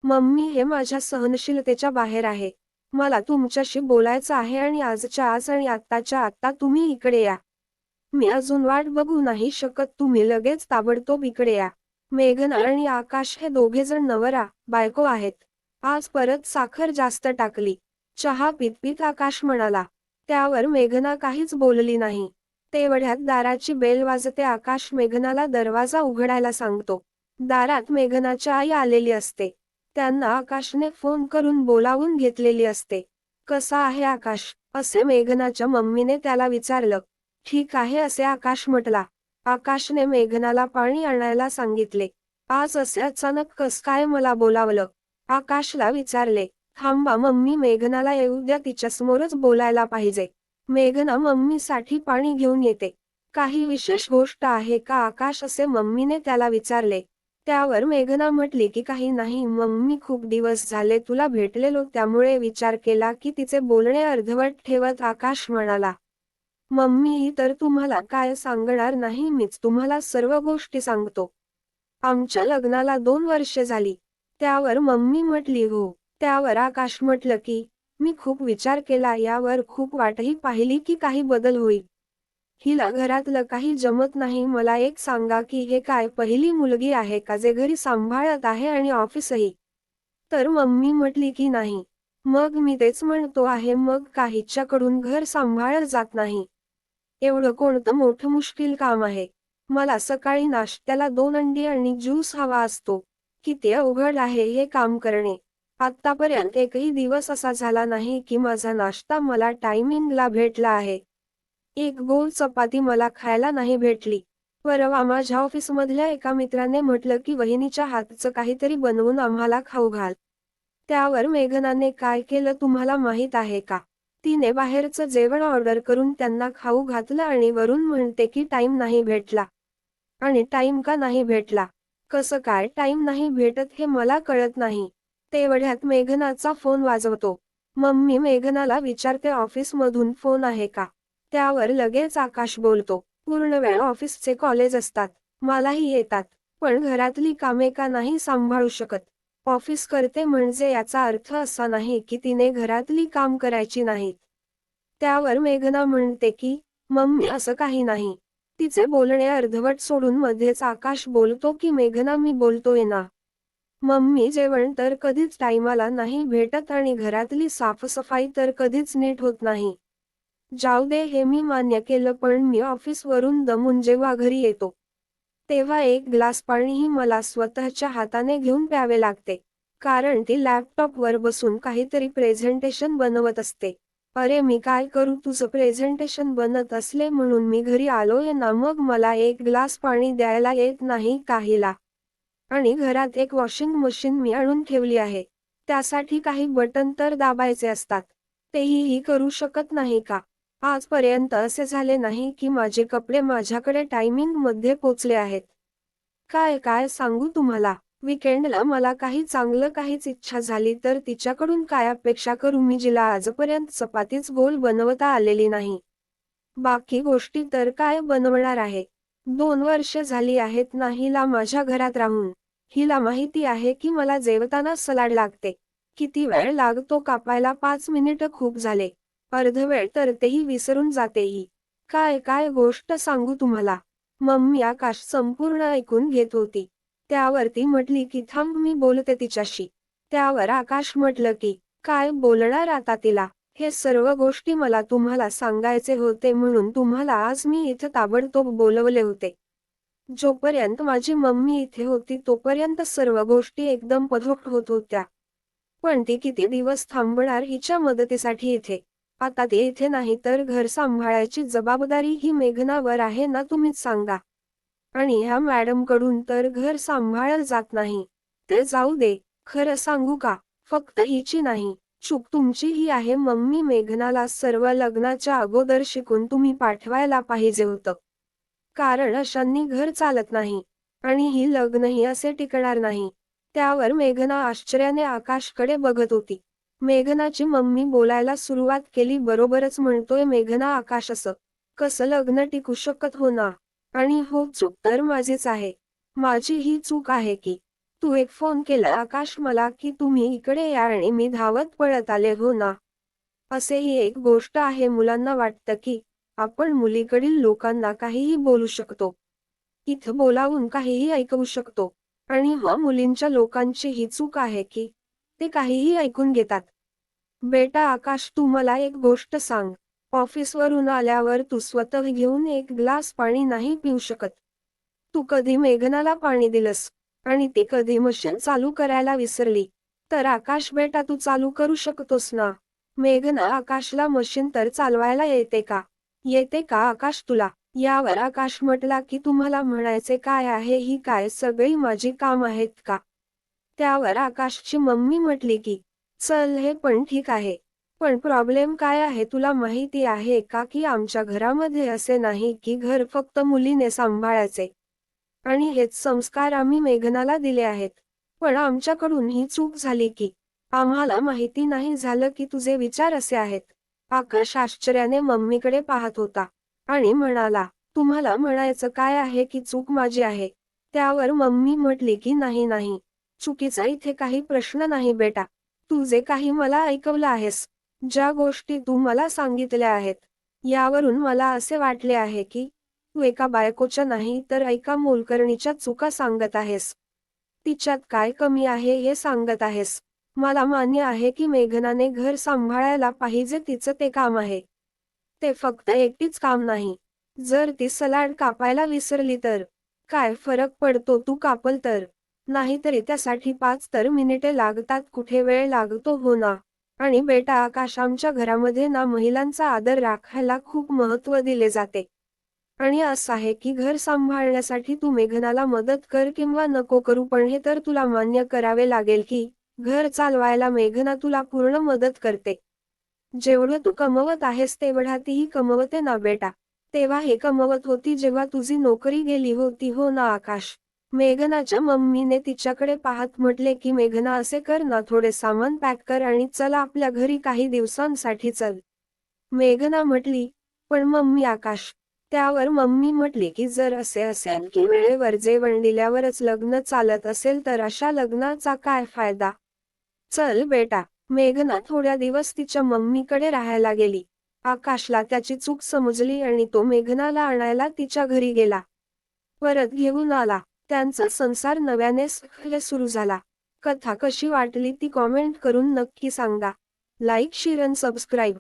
Mummy, हे माझ्या सहनशीलतेच्या बाहेर आहे. मला तुमच्याशी बोलायचं आहे आणि आजच्या आज आणि आत्ताच्या आत्ता तुम्ही इकडे या. मी अजून वाट बघू नाही शकत, तुम्ही लगेच ताबडतोब इकडे या. मेघना आणि आकाश हे दोघेजण नवरा बायको आहेत. आज परत साखर जास्त टाकली. चहा पीत पीत आकाश म्हणाला. त्यावर मेघना काहीच बोलली नाही. तेवढ्यात दाराची बेल वाजते. आकाश मेघनाला दरवाजा उघडायला सांगतो. दारात मेघनाची आई आलेली असते. त्यांना आकाशने फोन करून बोलावून घेतलेली असते. कसा आहे आकाश, असे मेघनाच्या मम्मीने त्याला विचारलं. ठीक आहे, असे आकाश म्हटला. आकाशने मेघनाला पाणी आणायला सांगितले. आज असे अचानक कस काय मला बोलावलं? आकाशला विचारले. थांबा मम्मी, मेघनाला येऊ द्या, तिच्यासमोरच बोलायला पाहिजे. मेघना मम्मीसाठी पाणी घेऊन येते. काही विशेष गोष्ट आहे का आकाश, असे मम्मीने त्याला विचारले. त्यावर मेघना म्हटली की काही नाही मम्मी, खूप दिवस झाले तुला भेटलेलो, त्यामुळे विचार केला की तिचे बोलणे अर्धवट ठेवत आकाश म्हणाला. मम्मी, तर तुम्हाला काय सांगणार नाही, मीच तुम्हाला सर्व गोष्टी सांगतो. आमच्या लग्नाला 2 वर्षे झाली. त्यावर मम्मी म्हटली हो. त्यावर आकाश म्हटलं की मी खूप विचार केला, यावर खूप वाटही पाहिली की काही बदल होईल. हिला घरातलं काही जमत नाही. मला एक सांगा की हे काय पहिली मुलगी आहे का जे घरी सांभाळत आहे आणि ऑफिसही? तर मम्मी म्हटली की नाही. मग मी तेच म्हणतो आहे, मग का हिच्याकडून घर सांभाळलं जात नाही? एवढं कोणतं मोठं मुश्किल काम आहे? मला सकाळी नाश्त्याला 2 अंडी आणि ज्यूस हवा असतो. किती अवघड आहे हे काम करणे. आत्तापर्यंत एकही दिवस असा झाला नाही की माझा नाश्ता मला टायमिंगला भेटला आहे. एक गोल चपाती मला खायला नाही भेटली. परवा माझ्या ऑफिसमधल्या एका मित्राने म्हटलं की वहिनीच्या हातचं काहीतरी बनवून आम्हाला खाऊ घाल. त्यावर मेघनाने काय केलं तुम्हाला माहीत आहे का? तिने बाहेरचं जेवण ऑर्डर करून त्यांना खाऊ घातलं आणि वरून म्हणते की टाइम नाही भेटला. आणि टाइम का नाही भेटला? कसं काय टाइम नाही भेटत हे मला कळत नाही. तेवढ्यात मेघनाचा फोन वाजवतो. मम्मी मेघनाला विचारते ऑफिसमधून फोन आहे का? त्यावर लगेच आकाश बोलतो. पूर्ण वेळ ऑफिसचे कॉलेज असतात. मलाही येतात. पण घरातली कामे का नाही सांभाळू शकत? ऑफिस करते म्हणजे याचा अर्थ असा नाही की तिने घरातली काम करायची नाहीत. त्यावर मेघना म्हणते की मम्मी, असं काही नाही. तिचे बोलणे अर्धवट सोडून मध्येच आकाश बोलतो की मेघना, मी बोलतोय ना. मम्मी, जेवण तर कधीच टाइमाला नाही भेटत आणि घरातली साफसफाई तर कधीच नीट होत नाही. जाऊ दे, हे मी मान्य केलं, पण मी ऑफिसवरून दमून जेव्हा घरी येतो तेव्हा एक ग्लास पाणीही मला स्वतःच्या हाताने घेऊन प्यावे लागते. कारण ती लॅपटॉपवर बसून काहीतरी प्रेझेंटेशन बनवत असते. अरे मी काय करू, तुझं प्रेझेंटेशन बनत असले म्हणून मी घरी आलोय ना, मग मला एक ग्लास पाणी द्यायला येत नाही काहीला. आणि घरात एक वॉशिंग मशीन मी आणून ठेवली आहे. त्यासाठी काही बटन तर दाबायचे असतात. तेही करू शकत नाही का? आजपर्यंत असे झाले नाही की माझे कपडे माझ्याकडे टायमिंगमध्ये पोचले आहेत. काय काय सांगू तुम्हाला? वीकेंडला मला काही चांगलं काहीच इच्छा झाली तर तिच्याकडून काय अपेक्षा करू मी, जिला आजपर्यंत चपातीच गोल बनवता आलेली नाही. बाकी गोष्टी तर काय बनवणार आहे? 2 वर्ष झाली आहेत ना हिला माझ्या घरात राहून. हिला माहिती आहे की मला जेवताना सलाड लागते. किती वेळ लागतो कापायला? 5 मिनिटं खूप झाले. अर्धवेळ तर तेही विसरून जाते ही. काय काय गोष्ट सांगू तुम्हाला? मम्मी आकाश संपूर्ण ऐकून घेत होती. त्यावर ती म्हटली की थांब, मी बोलते तिच्याशी. त्यावर आकाश म्हटलं की काय बोलणार आता तिला? हे सर्व गोष्टी मला तुम्हाला सांगायचे होते म्हणून तुम्हाला आज मी इथं ताबडतोब बोलवले होते. जोपर्यंत माझी मम्मी इथे होती तोपर्यंत सर्व गोष्टी एकदम परफेक्ट होत होत्या. पण ती किती दिवस थांबणार हिच्या मदतीसाठी इथे? आता ती इथे नाही तर घर सांभाळायची जबाबदारी ही मेघनावर आहे ना, तुम्हीच सांगा. आणि ह्या मॅडम कडून तर घर सांभाळलं जात नाही. ते जाऊ दे, खरं सांगू का? फक्त हिची नाही, चूक तुमचीही आहे मम्मी. मेघनाला सर्व लग्नाच्या अगोदर शिकून तुम्ही पाठवायला पाहिजे होतं. कारण अशांनी घर चालत नाही. आणि ही लग्नही असे टिकणार नाही. त्यावर मेघना आश्चर्याने आकाशकडे बघत होती. मेघनाची मम्मी बोलायला सुरुवात केली. बरोबरच म्हणतोय मेघना आकाश, असं कसं लग्न टिकू शकत हो ना? आणि हो, चूक तर माझीच आहे. माझी ही चूक आहे की तू एक फोन केला आकाश मला की तुम्ही इकडे या आणि मी धावत पळत आले हो ना. असेही एक गोष्ट आहे मुलांना वाटतं की आपण मुलीकडील लोकांना काहीही बोलू शकतो. इथं बोलावून काहीही ऐकवू शकतो. आणि मुलींच्या लोकांची ही चूक आहे की ते काहीही ऐकून घेतात. बेटा आकाश तू मला एक गोष्ट सांग. ऑफिसवरून आल्यावर तू स्वतः घेऊन एक ग्लास पाणी नाही पिऊ शकत. तू कधी मेघनाला पाणी दिलंस आणि ते कधी मशीन चालू करायला विसरली तर आकाश बेटा तू चालू करू शकतोस ना. मेघना आकाशला मशीन तर चालवायला येते का? येते का आकाश तुला? यावर आकाश म्हटला की तुम्हाला म्हणायचे काय आहे ही काय सगळी माझी काम आहेत का? त्यावर आकाशची मम्मी म्हटली की चल हे पण ठीक आहे. पण प्रॉब्लेम काय आहे तुला माहिती आहे का की आमच्या घरामध्ये असे नाही की घर फक्त मुलीने सांभाळायचे. आणि हेच संस्कार आम्ही मेघनाला दिले आहेत. पण आमच्याकडून ही चूक झाली की आम्हाला माहिती नाही झालं की तुझे विचार असे आहेत. आकाश आश्चर्याने मम्मीकडे पाहत होता आणि म्हणाला, तुम्हाला म्हणायचं काय आहे की चूक माझी आहे? त्यावर मम्मी म्हटली की नाही नाही. चुकीचा इथे काही प्रश्न नाही बेटा. तू जे काही मला ऐकवलं आहेस, ज्या गोष्टी तू मला सांगितल्या आहेत, यावरून मला असे वाटले आहे की तू एका बायकोच्या नाही तर एका मोलकरणीच्या चुका सांगत आहेस. तिच्यात काय कमी आहे हे सांगत आहेस. मला मान्य आहे की मेघनाने घर सांभाळायला पाहिजे तिचं ते काम आहे. ते फक्त एकटीच काम नाही. जर ती सलाड कापायला विसरली तर काय फरक पडतो तू कापल तर. नाहीतरी त्यासाठी 5 तर मिनिटे लागतात कुठे वेळ लागतो हो ना. आणि बेटा आकाश आमच्या घरामध्ये ना महिलांचा आदर राखायला खूप महत्त्व दिले जाते. आणि असं आहे की घर सांभाळण्यासाठी तू मेघनाला मदत कर किंवा नको करू पण हे तर तुला मान्य करावे लागेल की घर चालवायला मेघना तुला पूर्ण मदत करते. जेवढं तू कमवत आहेस तेवढा तीही कमवते ना बेटा. तेव्हा हे कमवत होती जेव्हा तुझी नोकरी गेली होती हो ना आकाश. मेघनाच्या मम्मीने तिच्याकडे पाहत म्हटले की मेघना असे कर ना थोडे सामान पॅक कर आणि चल आपल्या घरी काही दिवसांसाठी चल. मेघना म्हटली, पण मम्मी आकाश. त्यावर मम्मी म्हटली की जर असे असेल की वेळेवर जेवण दिल्यावरच लग्न चालत असेल तर अशा लग्नाचा काय फायदा? चल बेटा. मेघना थोड्या दिवस तिच्या मम्मीकडे राहायला गेली. आकाशला त्याची चूक समजली आणि तो मेघनाला आणायला तिच्या घरी गेला. परत घेऊन आला. त्यांचा संसार नव्याने सुरू झाला. कथा कशी वाटली ती कॉमेंट करून नक्की सांगा. लाईक शेअर आणि सबस्क्राईब